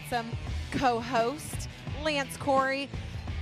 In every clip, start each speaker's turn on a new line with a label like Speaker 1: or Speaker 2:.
Speaker 1: handsome co-host, Lance Corey,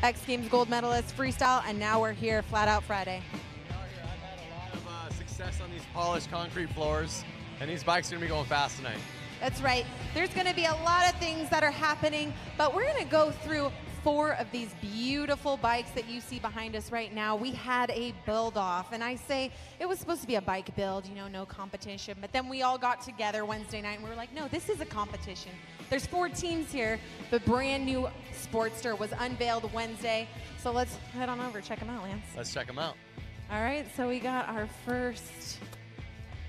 Speaker 1: X Games gold medalist, freestyle, and now we're here, Flat Out Friday.
Speaker 2: I've had a lot of success on these polished concrete floors, and these bikes are going to be going fast tonight.
Speaker 1: That's right. There's going to be a lot of things that are happening, but we're going to go through 4 of these beautiful bikes that you see behind us right now. We had a build off, and I say it was supposed to be a bike build, you know, no competition, but then we all got together Wednesday night and we were like, no, this is a competition. There's 4 teams here. The brand new Sportster was unveiled Wednesday, so let's head on over, check them out, Lance.
Speaker 2: Let's check them out.
Speaker 1: All right, so we got our first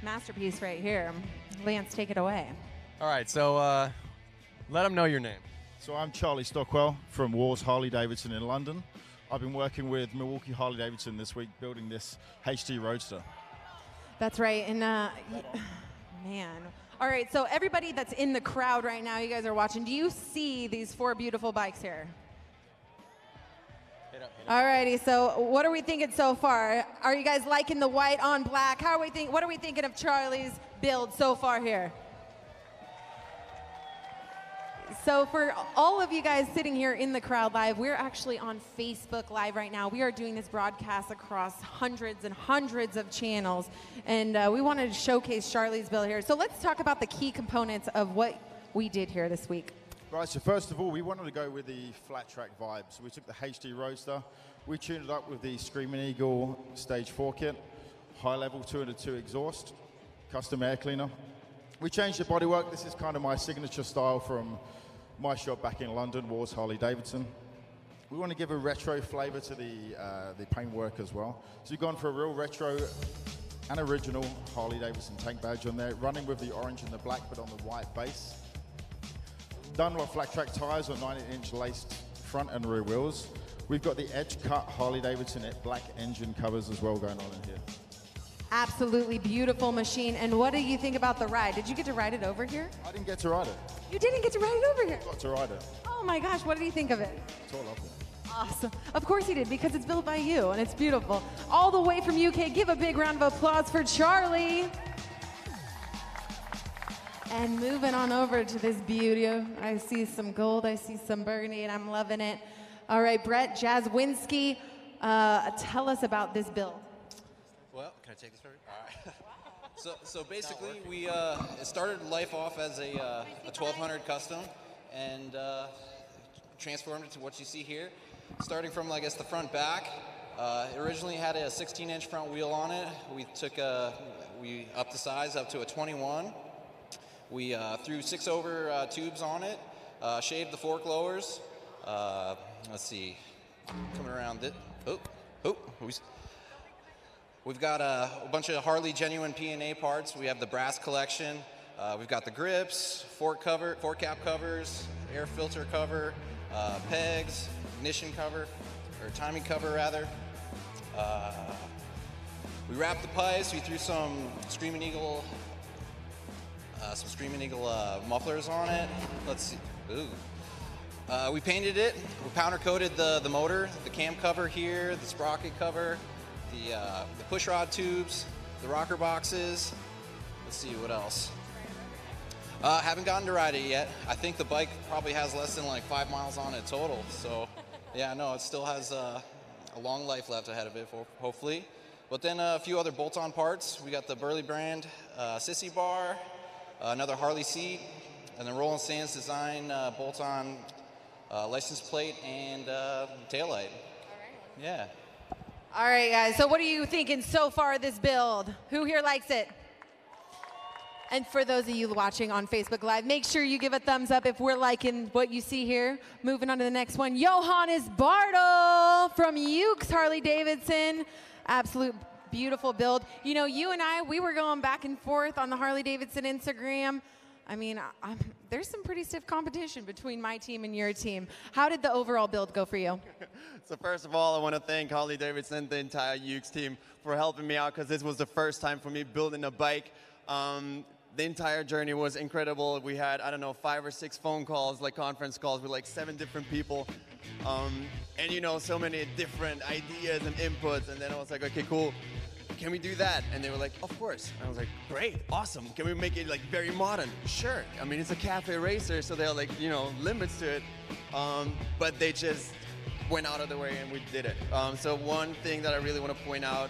Speaker 1: masterpiece right here. Lance, take it away.
Speaker 2: All right, so let them know your name.
Speaker 3: So I'm Charlie Stockwell from Wars Harley-Davidson in London. I've been working with Milwaukee Harley-Davidson this week building this HD Roadster.
Speaker 1: That's right, and man. All right, so everybody that's in the crowd right now, you guys are watching, do you see these 4 beautiful bikes here? All righty, so what are we thinking so far? Are you guys liking the white on black? What are we thinking of Charlie's build so far here? So for all of you guys sitting here in the crowd live, we're actually on Facebook Live right now. We are doing this broadcast across hundreds and hundreds of channels, and we wanted to showcase Charlie's build here. So let's talk about the key components of what we did here this week.
Speaker 3: Right, so first of all, we wanted to go with the flat track vibe. So we took the HD Roadster, we tuned it up with the Screaming Eagle Stage 4 kit, high level 202 exhaust, custom air cleaner. We changed the bodywork. This is kind of my signature style from my shop back in London, Wars Harley-Davidson. We want to give a retro flavor to the paintwork as well. So we've gone for a real retro and original Harley-Davidson tank badge on there, running with the orange and the black, but on the white base. Done with flat track tires on 90-inch laced front and rear wheels. We've got the edge cut Harley-Davidson black engine covers as well going on in here.
Speaker 1: Absolutely beautiful machine. And what do you think about the ride? Did you get to ride it over here?
Speaker 3: I didn't get to ride it.
Speaker 1: You didn't get to ride it over here?
Speaker 3: Got to ride it.
Speaker 1: Oh my gosh, what did you think of it?
Speaker 3: So I loved it.
Speaker 1: Awesome. Of course he did, because it's built by you, and it's beautiful. All the way from UK, give a big round of applause for Charlie. And moving on over to this beauty. I see some gold, I see some burgundy, and I'm loving it. All right, Brett Jazwinski, tell us about this build.
Speaker 4: Well, can I take this first? All right. So basically, we started life off as a 1200 custom, and transformed it to what you see here. Starting from, I guess, the front back. It originally had a 16-inch front wheel on it. We upped the size up to a 21. We threw 6-over tubes on it. Shaved the fork lowers. Let's see, coming around it. We've got a bunch of Harley genuine P&A parts. We have the brass collection. We've got the grips, fork cap covers, air filter cover, pegs, ignition cover, or timing cover rather. We wrapped the pipes. We threw some Screaming Eagle mufflers on it. Let's see. Ooh. We painted it. We powder coated the motor, the cam cover here, the sprocket cover, the push rod tubes, the rocker boxes. Let's see what else. Haven't gotten to ride it yet. I think the bike probably has less than like 5 miles on it total. So yeah, no, it still has a long life left ahead of it, hopefully. But then a few other bolt-on parts. We got the Burley brand sissy bar, another Harley seat, and the Roland Sands design bolt-on license plate and taillight. Yeah.
Speaker 1: All right, guys, so what are you thinking so far of this build? Who here likes it? And for those of you watching on Facebook Live, make sure you give a thumbs up if we're liking what you see here. Moving on to the next one, Johannes Bartel from Ukes Harley-Davidson. Absolute beautiful build. You know, you and I, we were going back and forth on the Harley-Davidson Instagram. I mean, there's some pretty stiff competition between my team and your team. How did the overall build go for you?
Speaker 5: So first of all, I want to thank Harley-Davidson, the entire Ukes team, for helping me out, because this was the first time for me building a bike. The entire journey was incredible. We had, I don't know, 5 or 6 phone calls, like conference calls with like 7 different people. And you know, so many different ideas and inputs. And then I was like, okay, cool. can we do that? And they were like, of course. And I was like, great, awesome. Can we make it like very modern? Sure. I mean, it's a cafe racer, so there are like, you know, limits to it. But they just went out of the way and we did it. So one thing that I really want to point out,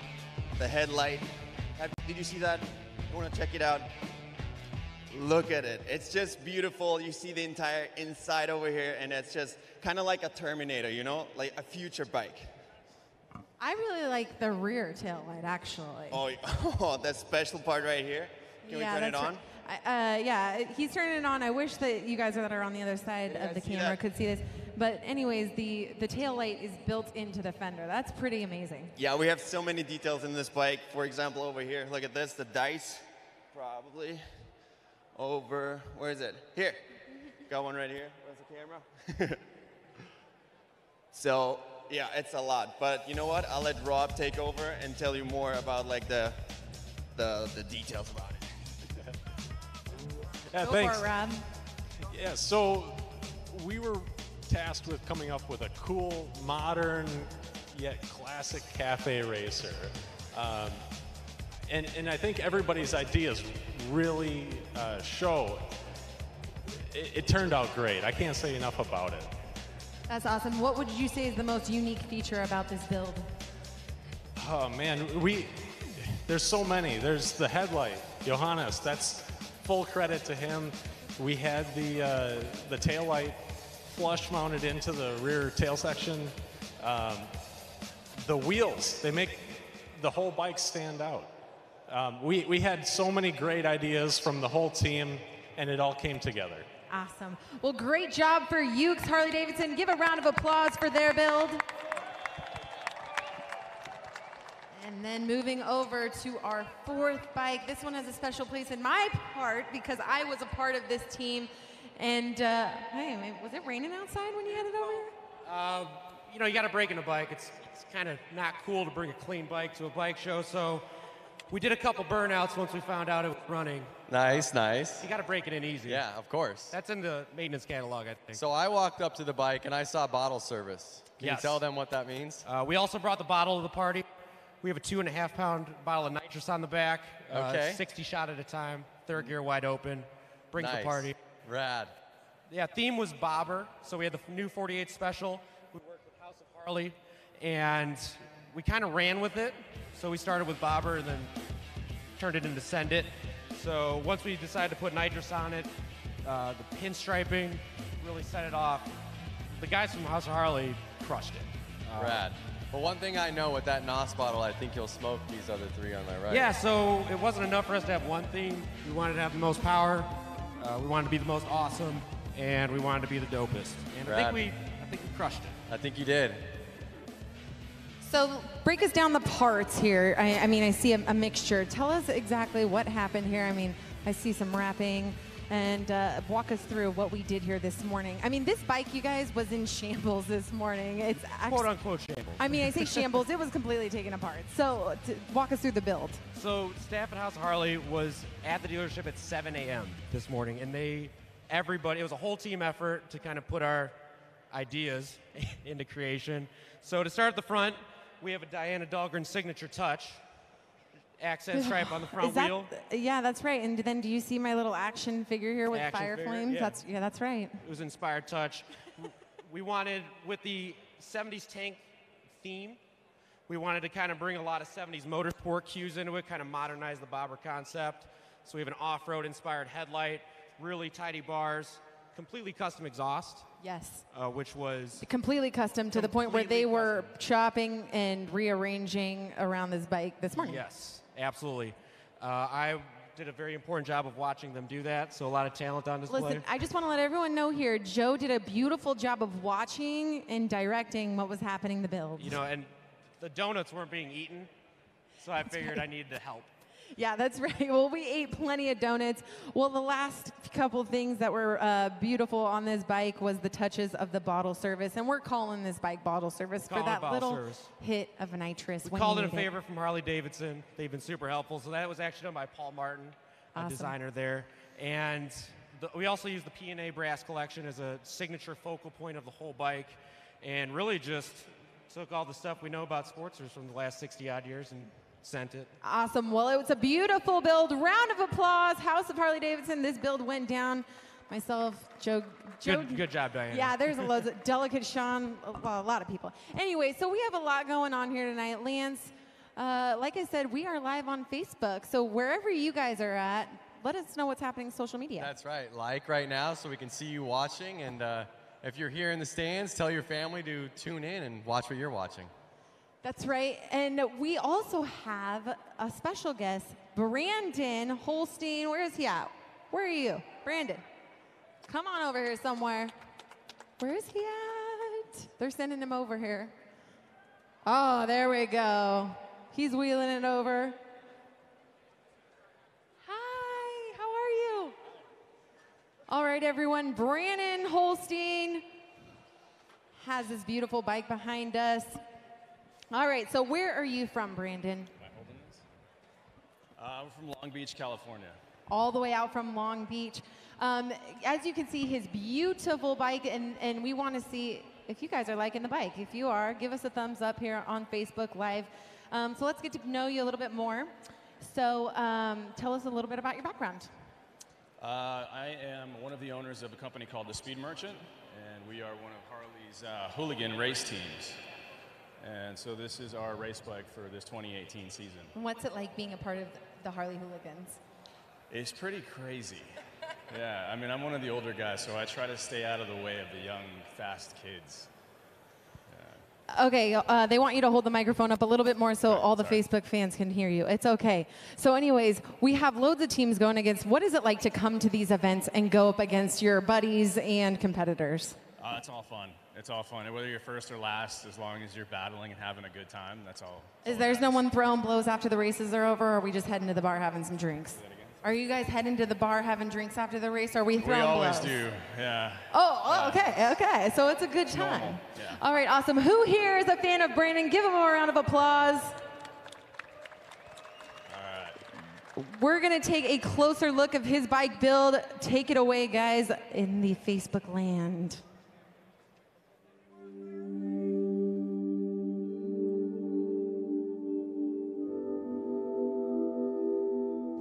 Speaker 5: the headlight. Did you see that? You want to check it out? Look at it. It's just beautiful. You see the entire inside over here, and it's just kind of like a Terminator, you know, like a future bike.
Speaker 1: I really like the rear tail light, actually.
Speaker 5: Oh, that special part right here. Can we turn it on?
Speaker 1: Right. Yeah, he's turning it on. I wish that you guys that are on the other side of the camera could see this. But anyways, the tail light is built into the fender. That's pretty amazing.
Speaker 5: Yeah, we have so many details in this bike. For example, over here, look at this, the dice, probably. Over, where is it? Here, got one right here. Where's the camera? So, yeah, it's a lot. But you know what? I'll let Rob take over and tell you more about like the details about it.
Speaker 6: Yeah,
Speaker 1: Go
Speaker 6: thanks.
Speaker 1: for it, Rob.
Speaker 6: Yeah, so we were tasked with coming up with a cool, modern, yet classic cafe racer. And I think everybody's ideas really show. It turned out great. I can't say enough about it.
Speaker 1: That's awesome. What would you say is the most unique feature about this build?
Speaker 6: Oh man, there's so many. There's the headlight, Johannes. That's full credit to him. We had the tail light flush mounted into the rear tail section. The wheels, they make the whole bike stand out. We had so many great ideas from the whole team, and it all came together.
Speaker 1: Awesome. Well, great job for Ukes Harley-Davidson. Give a round of applause for their build. And then moving over to our fourth bike. This one has a special place in my heart because I was a part of this team. And, hey, was it raining outside when you headed over here?
Speaker 7: You know, you got to break in a bike. It's kind of not cool to bring a clean bike to a bike show, so we did a couple burnouts once we found out it was running.
Speaker 2: Nice, nice.
Speaker 7: You got to break it in easy.
Speaker 2: Yeah, of course.
Speaker 7: That's in the maintenance catalog, I think.
Speaker 2: So I walked up to the bike and I saw bottle service. Can
Speaker 7: Yes.
Speaker 2: you tell them what that means?
Speaker 7: We also brought the bottle to the party. We have a 2.5-pound bottle of nitrous on the back.
Speaker 2: Okay.
Speaker 7: 60 shot at a time, third gear wide open. Brings the
Speaker 2: Nice.
Speaker 7: party.
Speaker 2: Rad.
Speaker 7: Yeah, theme was bobber. So we had the new 48 special. We worked with House of Harley, and we kind of ran with it. So we started with bobber and then turned it into send it. So once we decided to put nitrous on it, the pinstriping really set it off. The guys from House of Harley crushed it.
Speaker 2: Rad. But one thing I know with that NOS bottle, I think you'll smoke these other three on my right.
Speaker 7: Yeah, so it wasn't enough for us to have one theme. We wanted to have the most power. We wanted to be the most awesome, and we wanted to be the dopest. And I think we crushed it.
Speaker 2: I think you did.
Speaker 1: So break us down the parts here. I mean, I see a mixture. Tell us exactly what happened here. I mean, I see some wrapping, and walk us through what we did here this morning. I mean, this bike, you guys, was in shambles this morning. It's
Speaker 7: Quote unquote shambles.
Speaker 1: I mean, I say shambles. It was completely taken apart. So walk us through the build.
Speaker 7: So staff at House of Harley was at the dealership at 7 a.m. this morning, and everybody, it was a whole team effort to kind of put our ideas into creation. So to start at the front, we have a Diana Dahlgren signature touch, accent stripe on the front wheel.
Speaker 1: Yeah, that's right. And then do you see my little action figure here with
Speaker 7: Action
Speaker 1: fire
Speaker 7: figure,
Speaker 1: flames?
Speaker 7: yeah.
Speaker 1: That's right.
Speaker 7: It was inspired touch. We wanted, with the 70s tank theme, we wanted to kind of bring a lot of 70s motorsport cues into it, kind of modernize the bobber concept. So we have an off-road inspired headlight, really tidy bars, completely custom exhaust.
Speaker 1: Yes.
Speaker 7: Which was
Speaker 1: completely custom to the point where they were chopping and rearranging around this bike this morning.
Speaker 7: Yes, absolutely. I did a very important job of watching them do that, so a lot of talent on display.
Speaker 1: Listen, I just want to let everyone know here, Joe did a beautiful job of watching and directing what was happening to build.
Speaker 7: You know, and the donuts weren't being eaten, so I figured I needed to help.
Speaker 1: Yeah, that's right. Well, we ate plenty of donuts. Well, the last couple things that were beautiful on this bike was the touches of the bottle service, and we're calling this bike bottle service for that little hit of nitrous.
Speaker 7: We called it a favor from Harley-Davidson. They've been super helpful. So that was actually done by Paul Martin, a designer there. And we also used the P&A brass collection as a signature focal point of the whole bike, and really just took all the stuff we know about Sportsters from the last 60-odd years and sent it.
Speaker 1: Awesome. Well, it was a beautiful build. Round of applause. House of Harley-Davidson. This build went down. Myself, Joe.
Speaker 7: Good job, Diana.
Speaker 1: Yeah, there's a loads of Delicate Sean, well, a lot of people. Anyway, so we have a lot going on here tonight. Lance, like I said, we are live on Facebook. So wherever you guys are at, let us know what's happening in social media.
Speaker 2: That's right. Like right now so we can see you watching. And if you're here in the stands, tell your family to tune in and watch what you're watching.
Speaker 1: That's right. And we also have a special guest, Brandon Holstein. Where is he at? Where are you? Brandon, come on over here somewhere. Where is he at? They're sending him over here. Oh, there we go. He's wheeling it over. Hi, how are you? All right, everyone. Brandon Holstein has this beautiful bike behind us. All right, so where are you from, Brandon?
Speaker 8: Am I holding this? I'm from Long Beach, California.
Speaker 1: All the way out from Long Beach. As you can see, his beautiful bike, and we want to see if you guys are liking the bike. If you are, give us a thumbs up here on Facebook Live. So let's get to know you a little bit more. So tell us a little bit about your background.
Speaker 8: I am one of the owners of a company called The Speed Merchant, and we are one of Harley's hooligan race teams. And so this is our race bike for this 2018 season.
Speaker 1: And what's it like being a part of the Harley Hooligans?
Speaker 8: It's pretty crazy. Yeah, I mean, I'm one of the older guys, so I try to stay out of the way of the young, fast kids.
Speaker 1: Okay, they want you to hold the microphone up a little bit more so all the Facebook fans can hear you. It's okay. So anyways, we have loads of teams going against. What is it like to come to these events and go up against your buddies and competitors?
Speaker 8: It's all fun. It's all fun. Whether you're first or last, as long as you're battling and having a good time, that's all.
Speaker 1: There's no one throwing blows after the races are over, or are we just heading to the bar having some drinks? Are you guys heading to the bar having drinks after the race, or are we throwing blows?
Speaker 8: We always do, yeah.
Speaker 1: Oh, okay. So it's a good time.
Speaker 8: Normal, yeah.
Speaker 1: All right, awesome. Who here is a fan of Brandon? Give him a round of applause.
Speaker 8: All right.
Speaker 1: We're going to take a closer look of his bike build. Take it away, guys, in the Facebook land.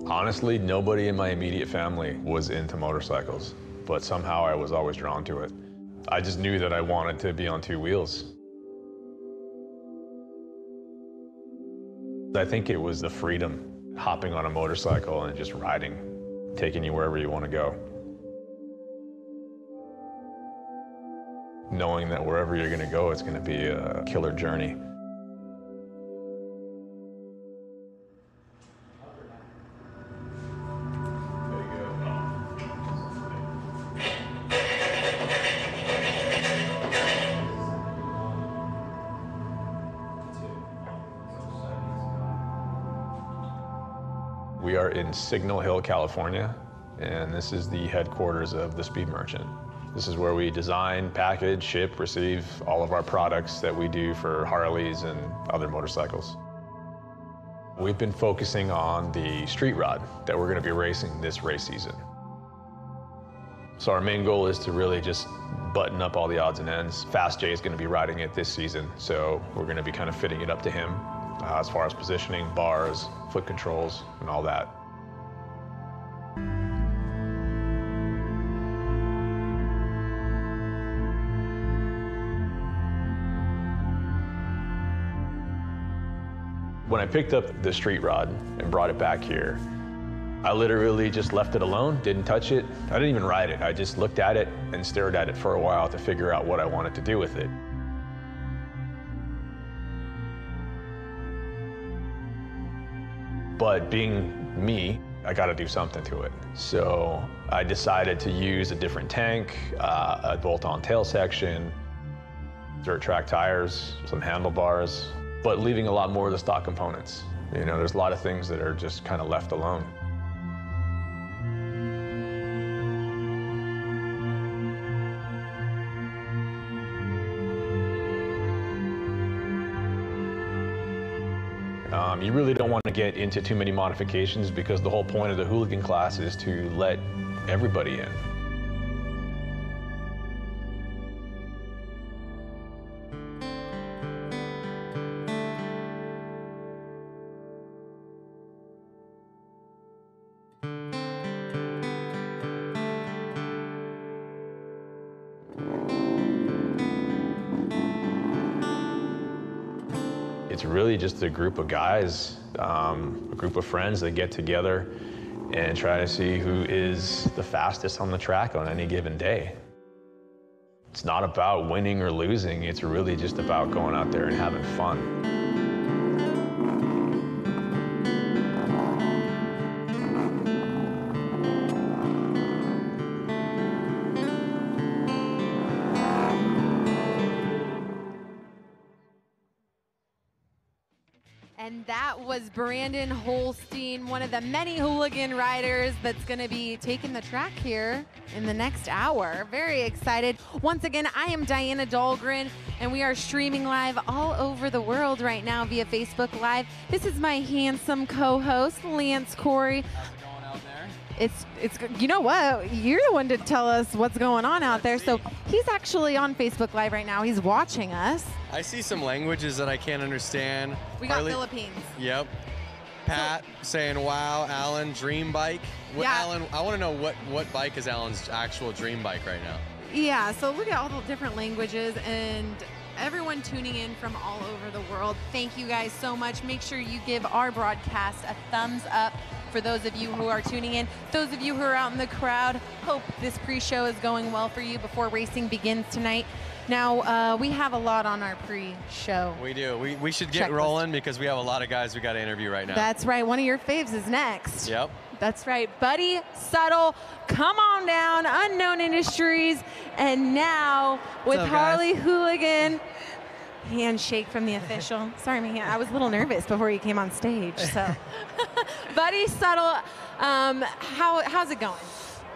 Speaker 9: Honestly, nobody in my immediate family was into motorcycles, but somehow I was always drawn to it. I just knew that I wanted to be on two wheels. I think it was the freedom, hopping on a motorcycle and just riding, taking you wherever you want to go. Knowing that wherever you're going to go, it's going to be a killer journey. We are in Signal Hill, California, and this is the headquarters of the Speed Merchant. This is where we design, package, ship, receive all of our products that we do for Harleys and other motorcycles. We've been focusing on the street rod that we're going to be racing this race season. So our main goal is to really just button up all the odds and ends. Fast J is going to be riding it this season, so we're going to be kind of fitting it up to him as far as positioning, bars, foot controls, and all that. When I picked up the street rod and brought it back here, I literally just left it alone, didn't touch it. I didn't even ride it. I just looked at it and stared at it for a while to figure out what I wanted to do with it. But being me, I got to do something to it. So I decided to use a different tank, a bolt-on tail section, dirt track tires, some handlebars, but leaving a lot more of the stock components. You know, there's a lot of things that are just kind of left alone. You really don't want to get into too many modifications because the whole point of the hooligan class is to let everybody in. it's really just a group of guys, a group of friends that get together and try to see who is the fastest on the track on any given day. It's not about winning or losing, it's really just about going out there and having fun.
Speaker 1: And that was Brandon Holstein, one of the many hooligan riders that's going to be taking the track here in the next hour. Very excited. Once again, I am Diana Dahlgren, and we are streaming live all over the world right now via Facebook Live. This is my handsome co-host, Lance Corey.
Speaker 2: How's it going out there?
Speaker 1: It's you know what? You're the one to tell us what's going on out there. So he's actually on Facebook Live right now. He's watching us.
Speaker 2: I see some languages that I can't understand.
Speaker 1: We got Philippines.
Speaker 2: Yep. Pat saying, wow, Alan, dream bike.
Speaker 1: Yeah.
Speaker 2: Alan, I want to know what bike is Alan's actual dream bike right now?
Speaker 1: Yeah, so look at all the different languages and everyone tuning in from all over the world. Thank you guys so much. Make sure you give our broadcast a thumbs up for those of you who are tuning in. Those of you who are out in the crowd, hope this pre-show is going well for you before racing begins tonight. Now, we have a lot on our pre-show.
Speaker 2: We do. We should get rolling because we have a lot of guys we got to interview right now.
Speaker 1: That's right. One of your faves is next.
Speaker 2: Yep.
Speaker 1: That's right. Buddy Subtle, come on down, Unknown Industries. And now with Harley Hooligan, handshake from the official. Sorry, man, I was a little nervous before you came on stage. So, Buddy Subtle, how's it going?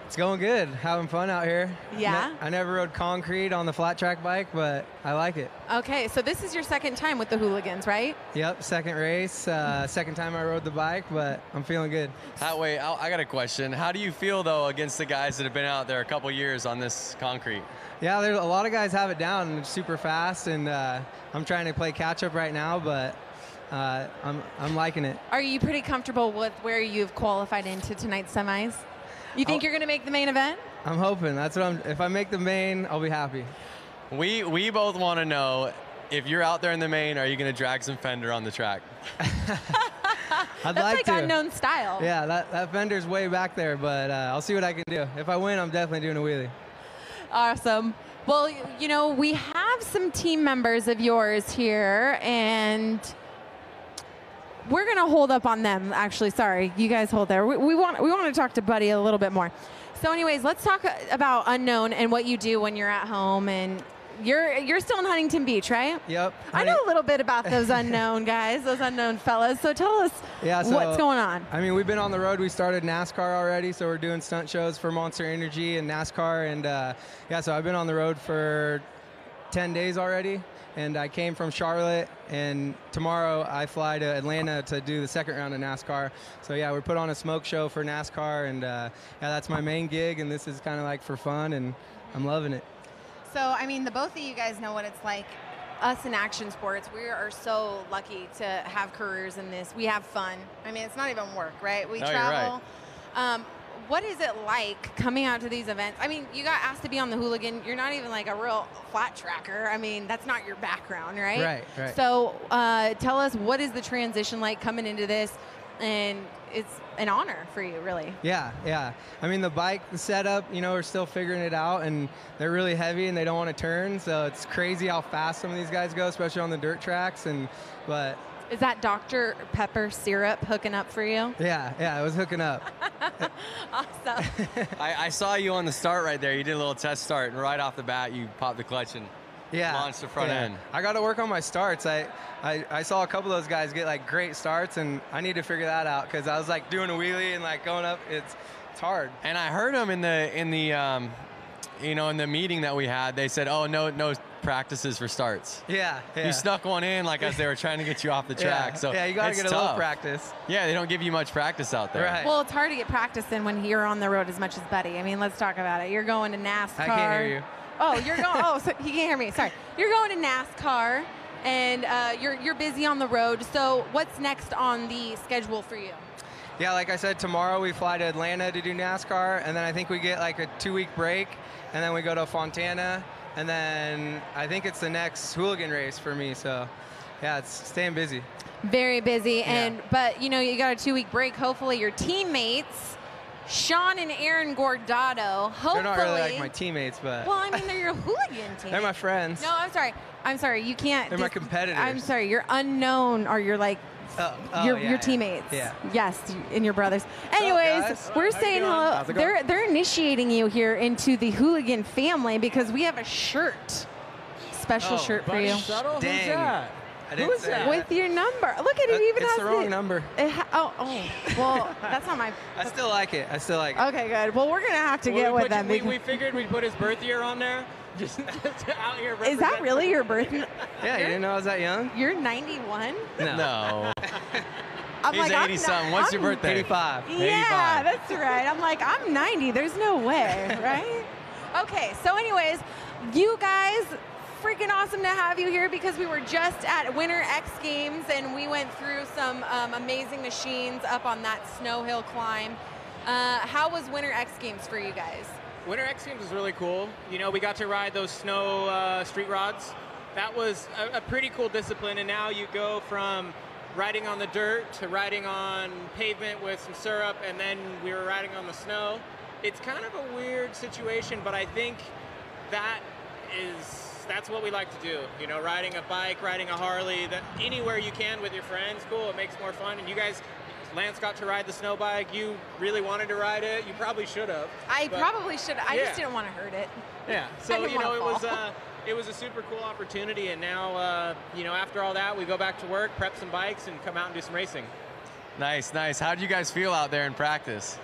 Speaker 10: It's going good. Having fun out here.
Speaker 1: Yeah?
Speaker 10: I never rode concrete on the flat track bike, but I like it.
Speaker 1: Okay, so this is your second time with the Hooligans, right?
Speaker 10: Yep, second race. Second time I rode the bike, but I'm feeling good.
Speaker 2: Wait, I got a question. How do you feel, though, against the guys that have been out there a couple years on this concrete?
Speaker 10: Yeah, there's a lot of guys have it down and it's super fast, and I'm trying to play catch up right now, but I'm liking it.
Speaker 1: Are you pretty comfortable with where you've qualified into tonight's semis? You think you're going to make the main event?
Speaker 10: I'm hoping. That's what if I make the main, I'll be happy.
Speaker 2: We both want to know, if you're out there in the main, are you going to drag some fender on the track?
Speaker 10: That's
Speaker 1: like Unknown style.
Speaker 10: Yeah, that fender's way back there, but I'll see what I can do. If I win, I'm definitely doing a wheelie.
Speaker 1: Awesome. Well, you know, we have some team members of yours here, and we're going to hold up on them, actually. Sorry, you guys hold there. We want to talk to Buddy a little bit more. So anyways, let's talk about Unknown and what you do when you're at home. And you're still in Huntington Beach, right?
Speaker 10: Yep.
Speaker 1: I know a little bit about those Unknown guys, those Unknown fellas. So tell us what's going on.
Speaker 10: I mean, we've been on the road. We started NASCAR already, so we're doing stunt shows for Monster Energy and NASCAR. And yeah, so I've been on the road for 10 days already. And I came from Charlotte, and tomorrow I fly to Atlanta to do the second round of NASCAR. So yeah, we put on a smoke show for NASCAR, and yeah, that's my main gig, and this is kind of like for fun, and I'm loving it.
Speaker 1: So, I mean, the both of you guys know what it's like. Us in action sports, we are so lucky to have careers in this. We have fun. I mean, it's not even work, right? We travel.
Speaker 2: You're right.
Speaker 1: What is it like coming out to these events? I mean, you got asked to be on the Hooligan. You're not even like a real flat tracker. I mean, that's not your background, right?
Speaker 10: Right.
Speaker 1: So tell us, what is the transition like coming into this? And it's an honor for you, really.
Speaker 10: Yeah. I mean, the bike, the setup, you know, we're still figuring it out, and they're really heavy and they don't want to turn. So it's crazy how fast some of these guys go, especially on the dirt tracks. But
Speaker 1: is that Dr. Pepper syrup hooking up for you?
Speaker 10: Yeah, it was hooking up.
Speaker 1: Awesome.
Speaker 2: I saw you on the start right there. You did a little test start, and right off the bat, you popped the clutch and launched the front end.
Speaker 10: I got to work on my starts. I saw a couple of those guys get like great starts, and I need to figure that out because I was like doing a wheelie and like going up. It's hard.
Speaker 2: And I heard them in the in the meeting that we had. They said, "Oh, no practices for starts."
Speaker 10: Yeah.
Speaker 2: You snuck one in like as they were trying to get you off the track. So
Speaker 10: yeah, you got to get a little practice.
Speaker 2: Yeah, they don't give you much practice out there.
Speaker 10: Right.
Speaker 1: Well, it's hard to get practice in when you're on the road as much as Buddy. I mean, let's talk about it. You're going to NASCAR.
Speaker 10: I can't hear you.
Speaker 1: Oh, you're going. Oh, so he can't hear me. Sorry. You're going to NASCAR, and you're busy on the road. So what's next on the schedule for you?
Speaker 10: Yeah, like I said, tomorrow we fly to Atlanta to do NASCAR, and then I think we get like a 2-week break, and then we go to Fontana, and then I think it's the next Hooligan race for me. So Yeah, it's staying busy.
Speaker 1: Very busy,
Speaker 10: Yeah.
Speaker 1: but you know, you got a 2-week break. Hopefully your teammates, Sean and Aaron Gordado, hopefully.
Speaker 10: They're not really like my teammates, but.
Speaker 1: Well, I mean, they're your hooligan team.
Speaker 10: They're my friends.
Speaker 1: No, I'm sorry. I'm sorry. You can't.
Speaker 10: They're my competitors.
Speaker 1: I'm sorry. You're unknown, or you're like your teammates.
Speaker 10: Yeah.
Speaker 1: Yes, and your brothers. Anyways,
Speaker 10: guys?
Speaker 1: we're
Speaker 10: How you
Speaker 1: saying
Speaker 10: doing?
Speaker 1: hello.
Speaker 10: How's it going?
Speaker 1: They're initiating you here into the hooligan family because we have a shirt, special shirt for you.
Speaker 6: Subtle?
Speaker 10: Dang.
Speaker 6: Who's that?
Speaker 10: I didn't
Speaker 6: Who's
Speaker 10: say
Speaker 6: that?
Speaker 1: With your number. Look at it. Even
Speaker 10: it's
Speaker 1: has
Speaker 10: the wrong number.
Speaker 1: Well, that's not my.
Speaker 10: I still like it.
Speaker 1: Okay, good. Well, we're gonna have to get with them.
Speaker 11: We figured we'd put his birth year on there. Just out here.
Speaker 1: Is that really your birth?
Speaker 10: Yeah, you didn't know I was that young?
Speaker 1: You're 91.
Speaker 2: No.
Speaker 1: I'm
Speaker 2: He's
Speaker 1: like,
Speaker 2: 80-something. What's your birthday?
Speaker 10: 85.
Speaker 1: Yeah, that's right. I'm like, I'm 90. There's no way, right? Okay, so anyways, you guys, freaking awesome to have you here because we were just at Winter X Games and we went through some amazing machines up on that snow hill climb. How was Winter X Games for you guys?
Speaker 11: Winter X Games was really cool. You know, we got to ride those snow street rods. That was a pretty cool discipline, and now you go from riding on the dirt to riding on pavement with some syrup, and then we were riding on the snow. It's kind of a weird situation, but I think that's what we like to do. You know, riding a bike, riding a Harley, that anywhere you can with your friends, cool, it makes more fun. And you guys, Lance got to ride the snow bike. You really wanted to ride it. You probably should have.
Speaker 1: I probably should. I just didn't want to hurt it.
Speaker 11: Yeah.
Speaker 1: I
Speaker 11: So
Speaker 1: didn't
Speaker 11: you know,
Speaker 1: wanna
Speaker 11: it was a super cool opportunity. And now, you know, after all that, we go back to work, prep some bikes, and come out and do some racing.
Speaker 2: Nice, nice. How did you guys feel out there in practice?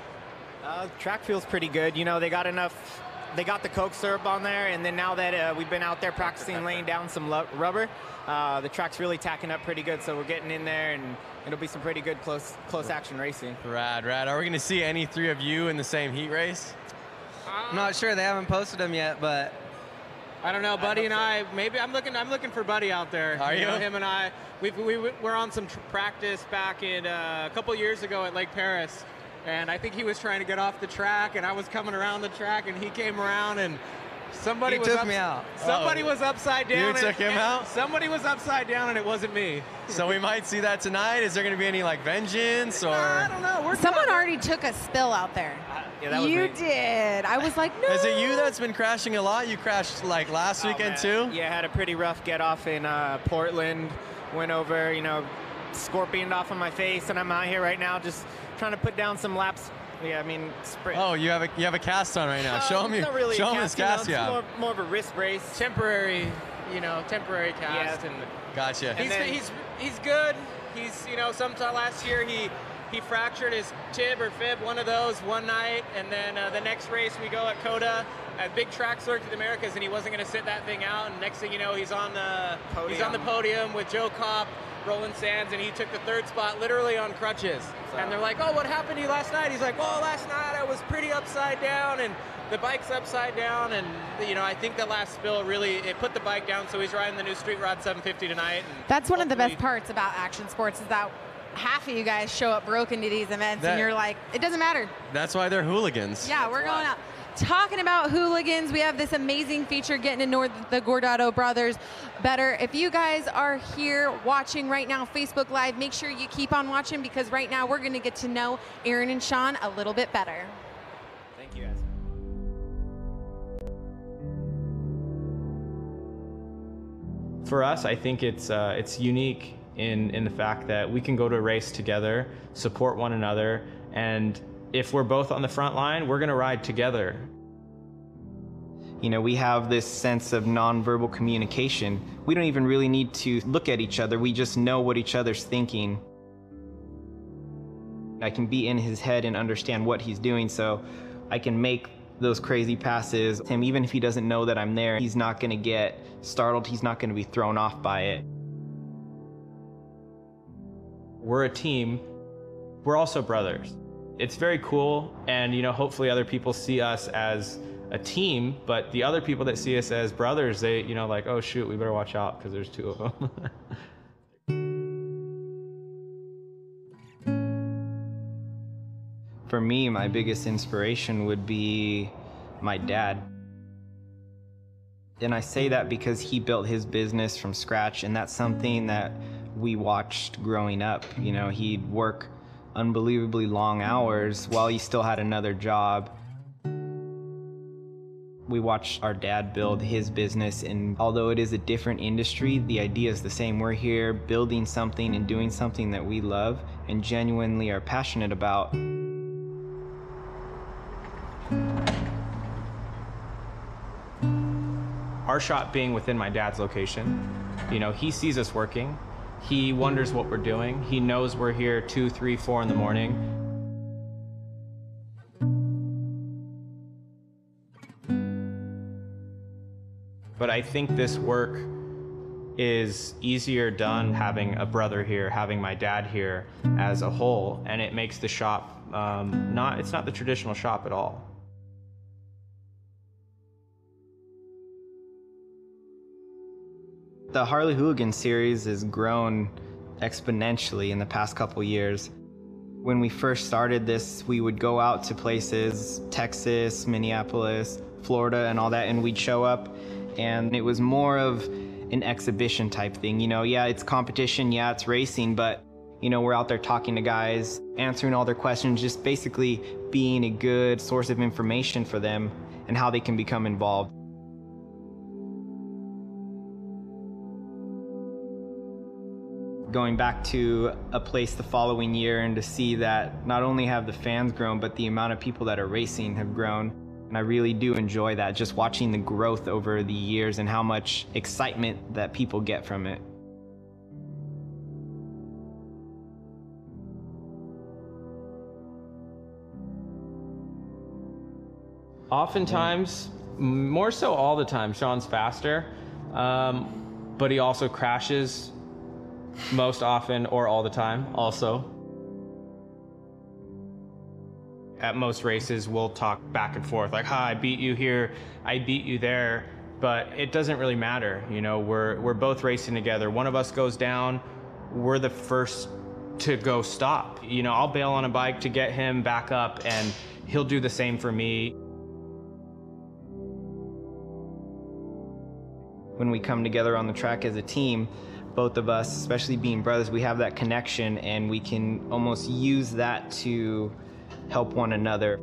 Speaker 12: Track feels pretty good. You know, they got the Coke syrup on there, and then now that we've been out there practicing laying down some rubber, the track's really tacking up pretty good. So we're getting in there, and it'll be some pretty good close action racing.
Speaker 2: Rad, rad. Are we going to see any three of you in the same heat race?
Speaker 10: I'm not sure. They haven't posted them yet, but
Speaker 11: I don't know, Buddy and I. Maybe I'm looking for Buddy out there.
Speaker 2: Are you?
Speaker 11: Know, him and I. We're on some practice back in a couple years ago at Lake Paris. And I think he was trying to get off the track, and I was coming around the track, and he came around, and somebody
Speaker 10: took me out.
Speaker 11: Somebody was upside down.
Speaker 2: You took him out?
Speaker 11: Somebody was upside down, and it wasn't me.
Speaker 2: So we might see that tonight. Is there going to be any like vengeance or?
Speaker 11: I don't know.
Speaker 1: Someone already took a spill out there.
Speaker 12: Yeah, that was
Speaker 1: you
Speaker 12: me.
Speaker 1: did. I was like, no.
Speaker 2: Is it you that's been crashing a lot? You crashed like last weekend too?
Speaker 12: Yeah, I had a pretty rough get off in Portland. Went over, you know, scorpioned off on my face, and I'm out here right now just trying to put down some laps. Yeah, I mean, sprint.
Speaker 2: Oh, you have a cast on right now. Show me.
Speaker 12: Not really
Speaker 2: show
Speaker 12: a
Speaker 2: him this
Speaker 12: cast,
Speaker 2: cast
Speaker 12: you
Speaker 2: you
Speaker 12: know,
Speaker 2: have.
Speaker 12: it's more of a wrist brace.
Speaker 11: Temporary cast,
Speaker 12: Yeah.
Speaker 11: and
Speaker 2: Gotcha.
Speaker 11: he's good. He's sometime last year he fractured his tib or fib, one of those, one night, and then the next race we go at COTA, at big track circuit of the Americas, and he wasn't going to sit that thing out. And next thing you know, he's on the podium with Joe Kopp, Roland Sands, and he took the third spot literally on crutches. And they're like, "Oh, what happened to you last night?" He's like, "Well, last night I was pretty upside down, and the bike's upside down, and I think the last spill really it put the bike down." So he's riding the new Street Rod 750 tonight. And
Speaker 1: That's one of the best parts about action sports is that half of you guys show up broken to these events, and you're like, it doesn't matter.
Speaker 2: That's why they're hooligans.
Speaker 1: Yeah, we're going out. Talking about hooligans, we have this amazing feature getting to know the Gordado brothers better. If you guys are here watching right now, Facebook Live, make sure you keep on watching because right now we're going to get to know Aaron and Sean a little bit better.
Speaker 12: Thank you, guys.
Speaker 13: For us, I think it's unique in the fact that we can go to a race together, support one another, and if we're both on the front line, we're gonna ride together.
Speaker 14: You know, we have this sense of nonverbal communication. We don't even really need to look at each other. We just know what each other's thinking. I can be in his head and understand what he's doing, so I can make those crazy passes. Even if he doesn't know that I'm there, he's not gonna get startled. He's not gonna be thrown off by it.
Speaker 13: We're a team. We're also brothers. It's very cool, and hopefully other people see us as a team, but the other people that see us as brothers, they like, oh shoot, we better watch out because there's two of them.
Speaker 14: For me, my biggest inspiration would be my dad. And I say that because he built his business from scratch, and that's something that we watched growing up. You know, he'd work unbelievably long hours while he still had another job. We watched our dad build his business, and although it is a different industry, the idea is the same. We're here building something and doing something that we love and genuinely are passionate about.
Speaker 13: Our shop being within my dad's location, you know, he sees us working. He wonders what we're doing. He knows we're here 2, 3, 4 in the morning. But I think this work is easier done having a brother here, having my dad here as a whole, and it makes the shop it's not the traditional shop at all.
Speaker 14: The Harley Hooligan series has grown exponentially in the past couple years. When we first started this, we would go out to places, Texas, Minneapolis, Florida, and all that, and we'd show up, and it was more of an exhibition type thing. You know, yeah, it's competition, yeah, it's racing, but, you know, we're out there talking to guys, answering all their questions, just basically being a good source of information for them and how they can become involved. Going back to a place the following year and to see that not only have the fans grown, but the amount of people that are racing have grown. And I really do enjoy that, just watching the growth over the years and how much excitement that people get from it.
Speaker 13: Oftentimes, more so all the time, Sean's faster, but he also crashes most often or all the time also. At most races, we'll talk back and forth, like, hi, I beat you here, I beat you there, but it doesn't really matter. You know, we're both racing together. One of us goes down, we're the first to go stop. You know, I'll bail on a bike to get him back up, and he'll do the same for me.
Speaker 14: When we come together on the track as a team, both of us, especially being brothers, we have that connection, and we can almost use that to help one another.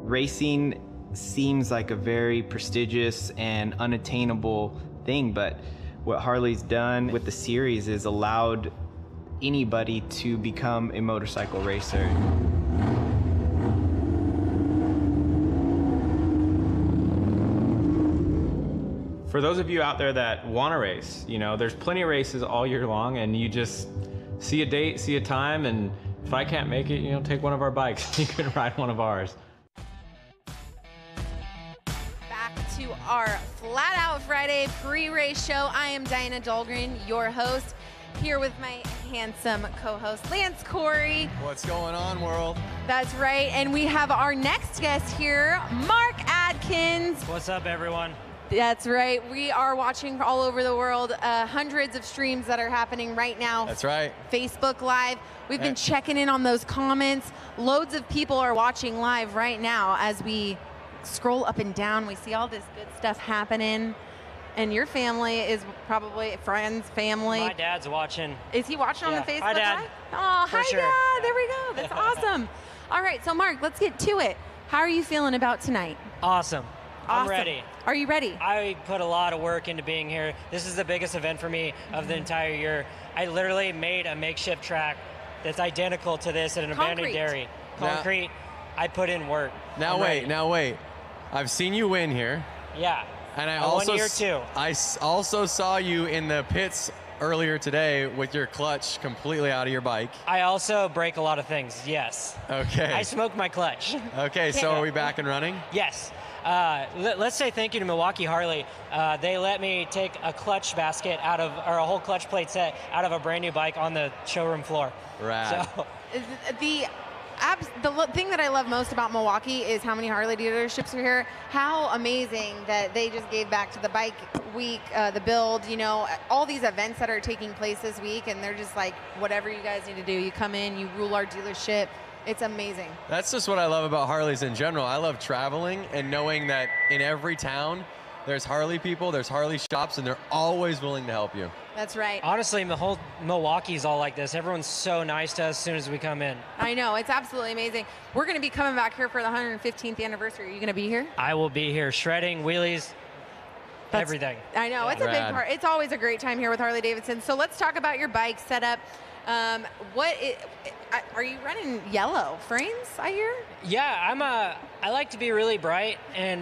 Speaker 14: Racing seems like a very prestigious and unattainable thing, but what Harley's done with the series is allowed anybody to become a motorcycle racer.
Speaker 13: For those of you out there that want to race, you know, there's plenty of races all year long, and you just see a date, see a time, and if I can't make it, you know, take one of our bikes. You can ride one of ours.
Speaker 1: Back to our Flat Out Friday pre-race show. I am Diana Dahlgren, your host, here with my handsome co-host, Lance Corey.
Speaker 2: What's going on, world?
Speaker 1: That's right, and we have our next guest here, Mark Adkins.
Speaker 15: What's up, everyone?
Speaker 1: That's right. We are watching all over the world, hundreds of streams that are happening right now.
Speaker 2: That's right.
Speaker 1: Facebook Live. We've been checking in on those comments. Loads of people are watching live right now as we scroll up and down. We see all this good stuff happening. And your family is probably friends, family.
Speaker 15: My dad's watching.
Speaker 1: Is he watching on the Facebook
Speaker 15: Hi, Dad.
Speaker 1: Live? Oh,
Speaker 15: For
Speaker 1: hi,
Speaker 15: sure.
Speaker 1: Dad. There we go. That's awesome. All right, so Mark, let's get to it. How are you feeling about tonight?
Speaker 15: Awesome. I'm ready.
Speaker 1: Are you ready?
Speaker 15: I put a lot of work into being here. This is the biggest event for me of the entire year. I literally made a makeshift track that's identical to this at an abandoned dairy. Concrete. I put in work.
Speaker 2: Now wait. I've seen you win here.
Speaker 15: Yeah.
Speaker 2: And I
Speaker 15: also 1 year too.
Speaker 2: I also saw you in the pits earlier today with your clutch completely out of your bike.
Speaker 15: I also break a lot of things, yes.
Speaker 2: Okay.
Speaker 15: I smoke my clutch.
Speaker 2: Okay, so are we back and running?
Speaker 15: Yes. Let's say thank you to Milwaukee Harley. They let me take a clutch basket out of, or a whole clutch plate set out of a brand new bike on the showroom floor.
Speaker 2: Rad.
Speaker 15: So,
Speaker 1: thing that I love most about Milwaukee is how many Harley dealerships are here. How amazing that they just gave back to the bike week, the build, you know, all these events that are taking place this week, and they're just like, whatever you guys need to do, you come in, you rule our dealership. It's amazing.
Speaker 2: That's just what I love about Harleys in general. I love traveling and knowing that in every town, there's Harley people, there's Harley shops, and they're always willing to help you.
Speaker 1: That's right.
Speaker 15: Honestly, the whole Milwaukee's all like this. Everyone's so nice to us as soon as we come in.
Speaker 1: I know, it's absolutely amazing. We're going to be coming back here for the 115th anniversary. Are you going to be here?
Speaker 15: I will be here, shredding, wheelies, everything.
Speaker 1: I know, it's a big part. It's always a great time here with Harley-Davidson. So let's talk about your bike setup. Are you running yellow frames, I hear?
Speaker 15: Yeah, I like to be really bright, and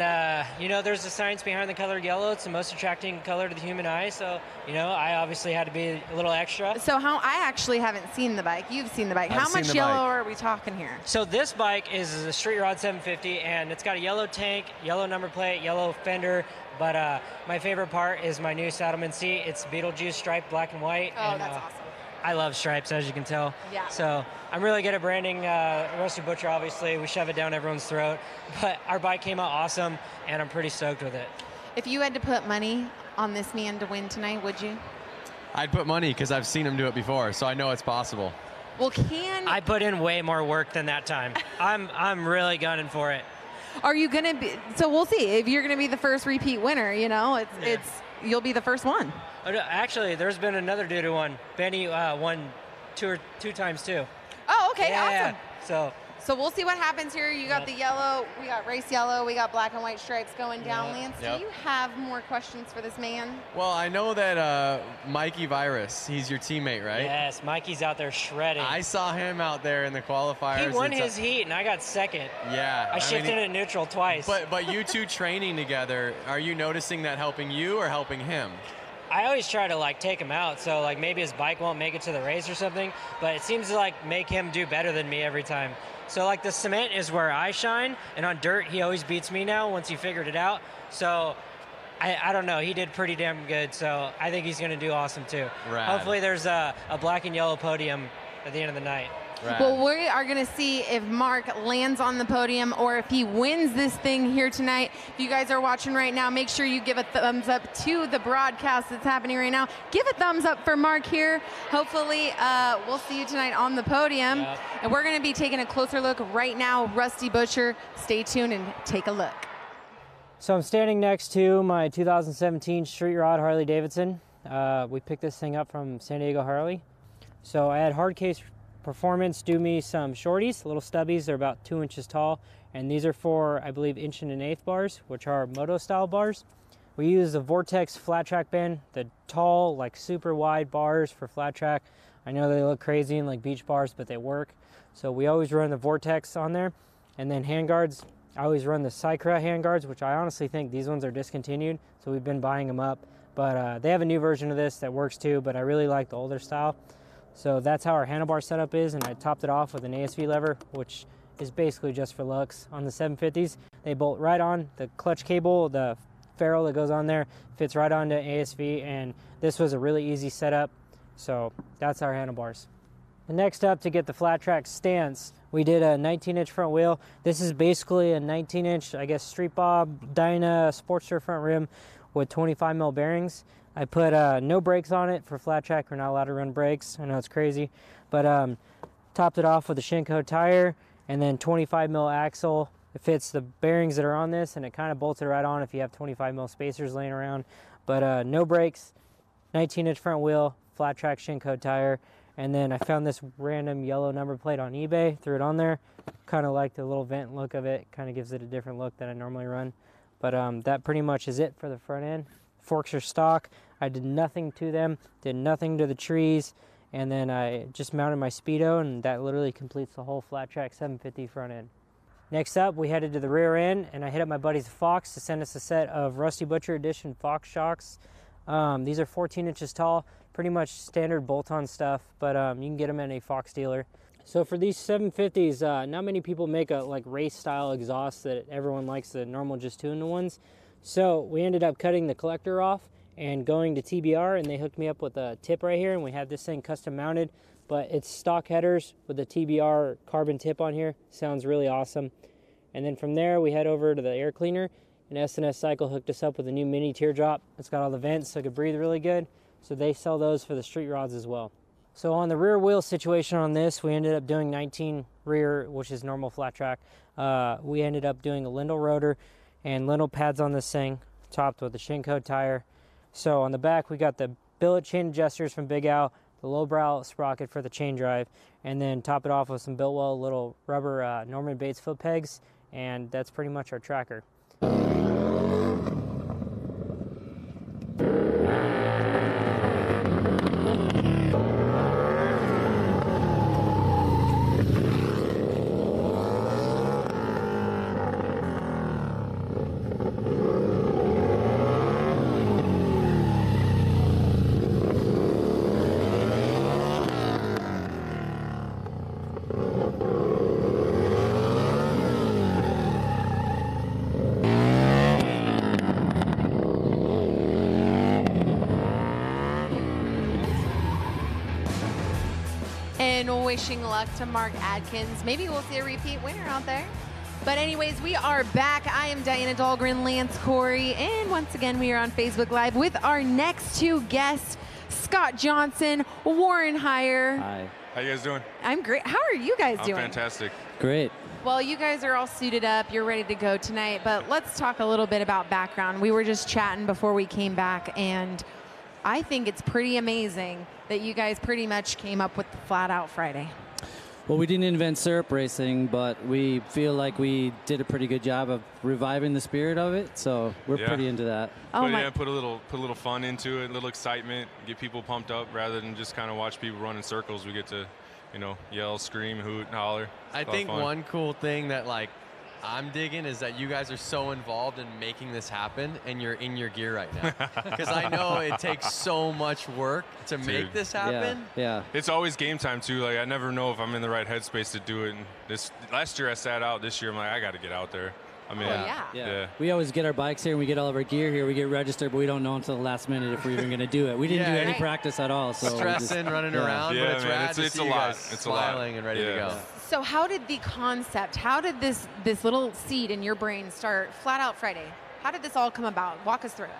Speaker 15: you know, there's a science behind the color yellow. It's the most attracting color to the human eye, so you know, I obviously had to be a little extra.
Speaker 1: So I actually haven't seen the bike. You've seen the bike. How much yellow are we talking here?
Speaker 15: So this bike is a Street Rod 750, and it's got a yellow tank, yellow number plate, yellow fender. But my favorite part is my new Saddleman seat. It's Beetlejuice striped black and white.
Speaker 1: Oh, that's awesome.
Speaker 15: I love stripes, as you can tell.
Speaker 1: Yeah.
Speaker 15: So I'm really good at branding. Rusty Butcher, obviously, we shove it down everyone's throat. But our bike came out awesome, and I'm pretty stoked with it.
Speaker 1: If you had to put money on this man to win tonight, would you?
Speaker 2: I'd put money because I've seen him do it before, so I know it's possible.
Speaker 1: Well,
Speaker 15: I put in way more work than that time. I'm really gunning for it.
Speaker 1: Are you gonna be? So we'll see if you're gonna be the first repeat winner. You know, you'll be the first one.
Speaker 15: Actually, there's been another dude who won. Benny won two times too.
Speaker 1: Oh, okay,
Speaker 15: yeah,
Speaker 1: awesome. So we'll see what happens here. You got the yellow, we got race yellow, we got black and white stripes going down. Lance, do you have more questions for this man?
Speaker 2: Well, I know that Mikey Virus, he's your teammate, right?
Speaker 15: Yes, Mikey's out there shredding.
Speaker 2: I saw him out there in the qualifiers.
Speaker 15: He won his heat, and I got second.
Speaker 2: Yeah.
Speaker 15: I shifted it neutral twice.
Speaker 2: But you two training together, are you noticing that helping you or helping him?
Speaker 15: I always try to like take him out, so like maybe his bike won't make it to the race or something, but it seems to like make him do better than me every time. So like the cement is where I shine, and on dirt he always beats me now once he figured it out. So I don't know, he did pretty damn good, so I think he's gonna do awesome too.
Speaker 2: Rad.
Speaker 15: Hopefully there's a black and yellow podium at the end of the night.
Speaker 2: Rad.
Speaker 1: Well, we are going to see if Mark lands on the podium or if he wins this thing here tonight. If you guys are watching right now, make sure you give a thumbs up to the broadcast that's happening right now. Give a thumbs up for Mark here. Hopefully, we'll see you tonight on the podium.
Speaker 15: Yep.
Speaker 1: And we're going to be taking a closer look right now. Rusty Butcher, stay tuned and take a look.
Speaker 15: So I'm standing next to my 2017 Street Rod Harley-Davidson. We picked this thing up from San Diego Harley. So I had hard case Performance do me some shorties, little stubbies. They're about 2 inches tall, and these are for, I believe, 1 1/8 bars, which are moto style bars. We use the Vortex flat track band, the tall, like super wide bars for flat track. I know they look crazy and like beach bars, but they work. So we always run the Vortex on there. And then handguards, I always run the Cycra handguards, which I honestly think these ones are discontinued, so we've been buying them up. But they have a new version of this that works too, but I really like the older style. So that's how our handlebar setup is, and I topped it off with an ASV lever, which is basically just for looks. On the 750s, they bolt right on. The clutch cable, the ferrule that goes on there, fits right onto ASV, and this was a really easy setup. So that's our handlebars. And next up, to get the flat track stance, we did a 19-inch front wheel. This is basically a 19-inch, I guess, Street Bob Dyna Sportster front rim with 25 mil bearings. I put no brakes on it for flat track. We're not allowed to run brakes. I know it's crazy, but topped it off with a Shinko tire and then 25 mil axle. It fits the bearings that are on this, and it kind of bolts it right on if you have 25 mil spacers laying around. But no brakes, 19-inch front wheel, flat track Shinko tire, and then I found this random yellow number plate on eBay, threw it on there. Kind of like the little vent look of it. Kind of gives it a different look than I normally run. But that pretty much is it for the front end. Forks are stock. I did nothing to them, did nothing to the trees, and then I just mounted my Speedo, and that literally completes the whole flat track 750 front end. Next up, we headed to the rear end, and I hit up my buddies Fox to send us a set of Rusty Butcher Edition Fox shocks. These are 14 inches tall, pretty much standard bolt-on stuff, but you can get them at a Fox dealer. So for these 750s, not many people make a like race style exhaust that everyone likes, the normal just 2-in-1s. So we ended up cutting the collector off and going to TBR, and they hooked me up with a tip right here, and we have this thing custom mounted, but it's stock headers with the TBR carbon tip on here. Sounds really awesome. And then from there, we head over to the air cleaner, and S&S Cycle hooked us up with a new mini teardrop. It's got all the vents so it could breathe really good. So they sell those for the street rods as well. So on the rear wheel situation on this, we ended up doing 19 rear, which is normal flat track. We ended up doing a lindle rotor and lindle pads on this thing, topped with a Shinko tire. So on the back, we got the billet chain adjusters from Big Al, the lowbrow sprocket for the chain drive, and then top it off with some Biltwell little rubber Norman Bates foot pegs, and that's pretty much our tracker.
Speaker 1: And wishing luck to Mark Adkins. Maybe we'll see a repeat winner out there. But anyways, we are back. I am Diana Dahlgren, Lance Corey, and once again, we are on Facebook Live with our next two guests, Scott Johnson, Warren Heyer.
Speaker 16: Hi. How you guys doing?
Speaker 1: I'm great. How are you guys doing?
Speaker 16: Fantastic.
Speaker 17: Great.
Speaker 1: Well, you guys are all suited up. You're ready to go tonight, but let's talk a little bit about background. We were just chatting before we came back, and I think it's pretty amazing that you guys pretty much came up with the Flat Out Friday.
Speaker 17: Well, we didn't invent syrup racing, but we feel like we did a pretty good job of reviving the spirit of it, so we're pretty into that.
Speaker 16: Put a little fun into it, a little excitement, get people pumped up rather than just kind of watch people run in circles. We get to, yell, scream, hoot, holler.
Speaker 2: I think one cool thing that I'm digging is that you guys are so involved in making this happen, and you're in your gear right now. Because I know it takes so much work to make this happen.
Speaker 17: Yeah.
Speaker 16: It's always game time too. Like I never know if I'm in the right headspace to do it. And last year I sat out. This year I'm like, I got to get out there. I mean, yeah.
Speaker 17: We always get our bikes here and we get all of our gear here. We get registered, but we don't know until the last minute if we're even going to do it. We didn't do any practice at all. So
Speaker 2: stressing, running around, but it's rad to see you guys smiling and ready to go.
Speaker 1: So how did the concept, how did this little seed in your brain start, Flat Out Friday? How did this all come about? Walk us through it.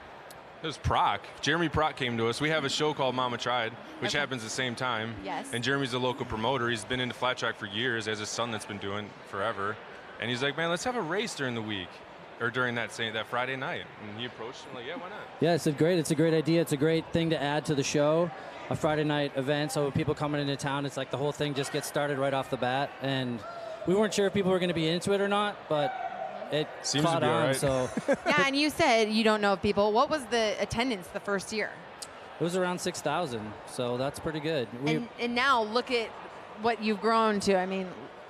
Speaker 16: It was Proc. Jeremy Proc came to us. We have a show called Mama Tried, which happens at the same time.
Speaker 1: Yes.
Speaker 16: And Jeremy's a local promoter. He's been into flat track for years. He has a son that's been doing forever. And he's like, man, let's have a race during the week. Or during that Friday night. And he approached him like, yeah, why not?
Speaker 17: Yeah, it's a great idea. It's a great thing to add to the show, a Friday night event. So people coming into town, it's like the whole thing just gets started right off the bat. And we weren't sure if people were going to be into it or not, but it
Speaker 16: seems
Speaker 17: caught
Speaker 16: to be
Speaker 17: on.
Speaker 16: right.
Speaker 17: So
Speaker 1: yeah, and you said you don't know if people. What was the attendance the first year?
Speaker 17: It was around 6,000, so that's pretty good.
Speaker 1: And now look at what you've grown to. I mean,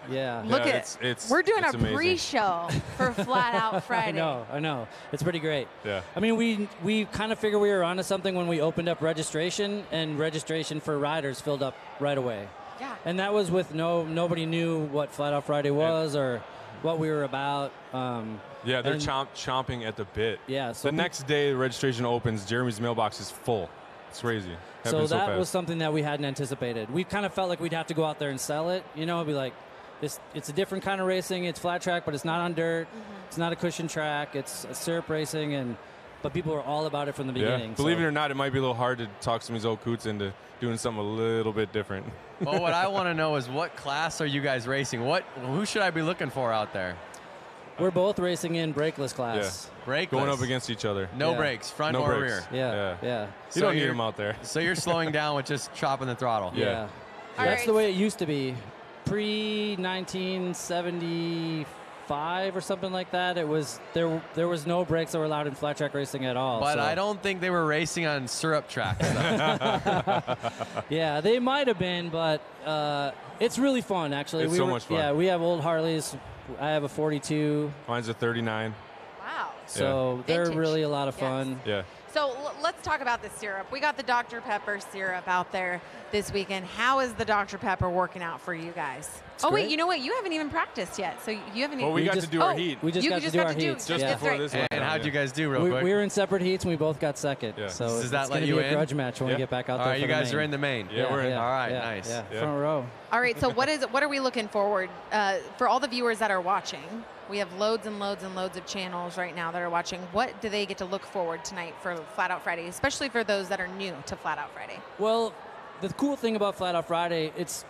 Speaker 17: yeah.
Speaker 1: Look at it. We're doing a pre-show for Flat Out Friday.
Speaker 17: I know. It's pretty great.
Speaker 16: Yeah.
Speaker 17: I mean, we kind of figured we were onto something when we opened up registration, and registration for riders filled up right away.
Speaker 1: Yeah.
Speaker 17: And that was with nobody knew what Flat Out Friday was or what we were about.
Speaker 16: Yeah, they're chomping at the bit.
Speaker 17: Yeah. So
Speaker 16: the next day the registration opens, Jeremy's mailbox is full. It's crazy.
Speaker 17: So that was something that we hadn't anticipated. We kind of felt like we'd have to go out there and sell it. Be like, it's a different kind of racing. It's flat track, but it's not on dirt. It's not a cushion track. It's a syrup racing, but people were all about it from the beginning.
Speaker 16: Believe it or not, it might be a little hard to talk some of these old coots into doing something a little bit different.
Speaker 2: Well, what I want to know is what class are you guys racing? Who should I be looking for out there?
Speaker 17: We're both racing in brakeless class.
Speaker 2: Yeah. Brakeless.
Speaker 16: Going up against each other.
Speaker 2: No brakes, front or rear.
Speaker 17: Yeah.
Speaker 16: You don't need them out there.
Speaker 2: So you're slowing down with just chopping the throttle.
Speaker 16: Yeah.
Speaker 17: That's the way it used to be. Pre-1975 or something like that, it was there was no brakes that were allowed in flat track racing at all.
Speaker 2: But I don't think they were racing on syrup tracks.
Speaker 17: Yeah, they might have been, but it's really fun actually.
Speaker 16: It's so much fun.
Speaker 17: Yeah, we have old Harleys. I have a 42.
Speaker 16: Mine's a 39.
Speaker 1: Wow.
Speaker 17: So they're really a lot of fun.
Speaker 16: Yeah.
Speaker 1: So let's talk about the syrup. We got the Dr. Pepper syrup out there this weekend. How is the Dr. Pepper working out for you guys? Oh, wait, you know what? You haven't even practiced yet, so you haven't even...
Speaker 16: Well, we got to do our heat.
Speaker 17: We just got to do our heats.
Speaker 16: Just before this one.
Speaker 2: And how'd you guys do real
Speaker 17: we,
Speaker 2: quick?
Speaker 17: we were in separate heats, and we both got second.
Speaker 2: Yeah.
Speaker 17: So
Speaker 2: Does that
Speaker 17: it's
Speaker 2: let
Speaker 17: going to
Speaker 2: you
Speaker 17: be a
Speaker 2: in?
Speaker 17: grudge match when we get back out there.
Speaker 2: All right, you
Speaker 17: for the
Speaker 2: guys
Speaker 17: main.
Speaker 2: are in the main.
Speaker 17: Yeah, we're in.
Speaker 2: All right, nice.
Speaker 17: Yeah. Front row.
Speaker 1: All right, so what are we looking forward for all the viewers that are watching? We have loads and loads and loads of channels right now that are watching. What do they get to look forward tonight for Flat Out Friday, especially for those that are new to Flat Out Friday?
Speaker 17: Well, the cool thing about Flat Out Friday, it's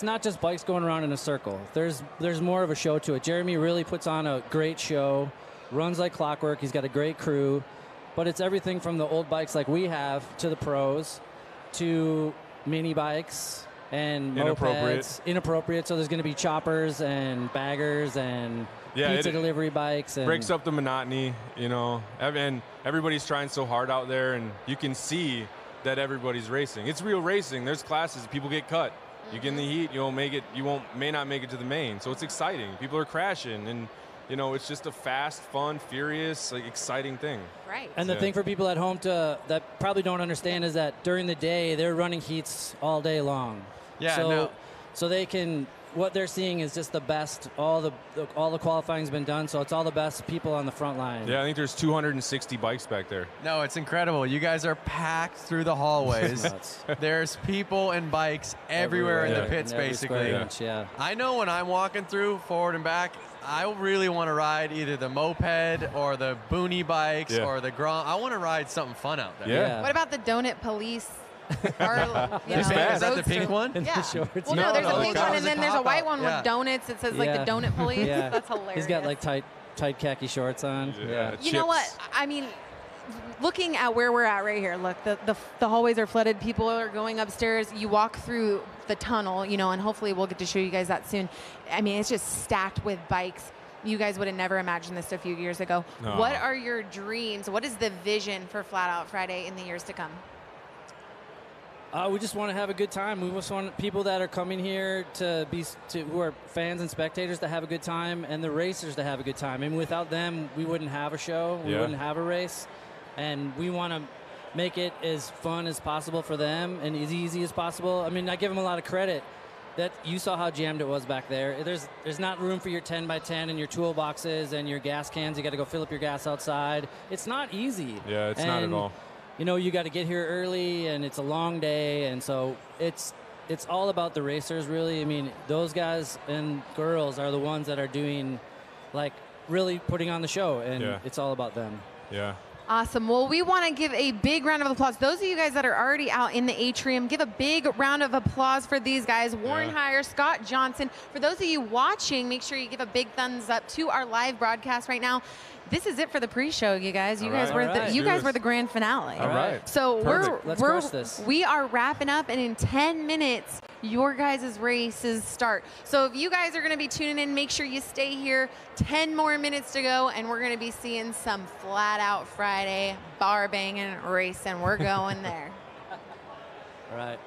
Speaker 17: not just bikes going around in a circle. There's more of a show to it. Jeremy really puts on a great show, runs like clockwork. He's got a great crew, but it's everything from the old bikes like we have to the pros to mini bikes and mopeds. Inappropriate. So there's going to be choppers and baggers and pizza delivery bikes. And
Speaker 16: breaks up the monotony, you know, and everybody's trying so hard out there, and you can see that everybody's racing. It's real racing. There's classes. People get cut. You get in the heat, you won't make it. May not make it to the main. So it's exciting. People are crashing, and you know it's just a fast, fun, furious, like exciting thing.
Speaker 1: Right.
Speaker 17: And the thing for people at home that probably don't understand is that during the day they're running heats all day long.
Speaker 2: Yeah.
Speaker 17: So they can. What they're seeing is just the best. All the qualifying's been done, so it's all the best people on the front line.
Speaker 16: Yeah, I think there's 260 bikes back there.
Speaker 2: No, it's incredible. You guys are packed through the hallways. There's people and bikes everywhere in the pits, basically. I know when I'm walking through forward and back, I really want to ride either the moped or the boonie bikes or the Grand. I want to ride something fun out there.
Speaker 16: Yeah.
Speaker 1: What about the Donut Police? Or,
Speaker 2: Is that the pink one?
Speaker 1: Yeah. Well, no, there's a pink one, and then there's a white one with donuts. It says, like, the Donut Police.
Speaker 17: Yeah.
Speaker 1: That's hilarious.
Speaker 17: He's got, like, tight khaki shorts on. Yeah.
Speaker 1: You know what? I mean, looking at where we're at right here, look, the hallways are flooded. People are going upstairs. You walk through the tunnel, you know, and hopefully we'll get to show you guys that soon. I mean, it's just stacked with bikes. You guys would have never imagined this a few years ago.
Speaker 16: No.
Speaker 1: What are your dreams? What is the vision for Flat Out Friday in the years to come?
Speaker 17: We just want to have a good time. We just want people that are coming here who are fans and spectators to have a good time, and the racers to have a good time. And without them, we wouldn't have a show. We wouldn't have a race. And we want to make it as fun as possible for them and as easy as possible. I mean, I give them a lot of credit. That you saw how jammed it was back there. There's not room for your 10x10 and your toolboxes and your gas cans. You got to go fill up your gas outside. It's not easy.
Speaker 16: Yeah, it's not at all.
Speaker 17: You know, you got to get here early, and it's a long day, and so it's all about the racers, really. I mean, those guys and girls are the ones that are doing, like, really putting on the show, and it's all about them.
Speaker 16: Yeah.
Speaker 1: Awesome. Well, we want to give a big round of applause. Those of you guys that are already out in the atrium, give a big round of applause for these guys. Warren Heyer, Scott Johnson. For those of you watching, make sure you give a big thumbs up to our live broadcast right now. This is it for the pre-show, you guys. You guys were the grand finale.
Speaker 16: All right.
Speaker 1: So
Speaker 17: Let's crush this.
Speaker 1: We are wrapping up, and in 10 minutes, your guys' races start. So if you guys are going to be tuning in, make sure you stay here. 10 more minutes to go, and we're going to be seeing some Flat Out Friday bar banging racing. We're going there.
Speaker 17: All right.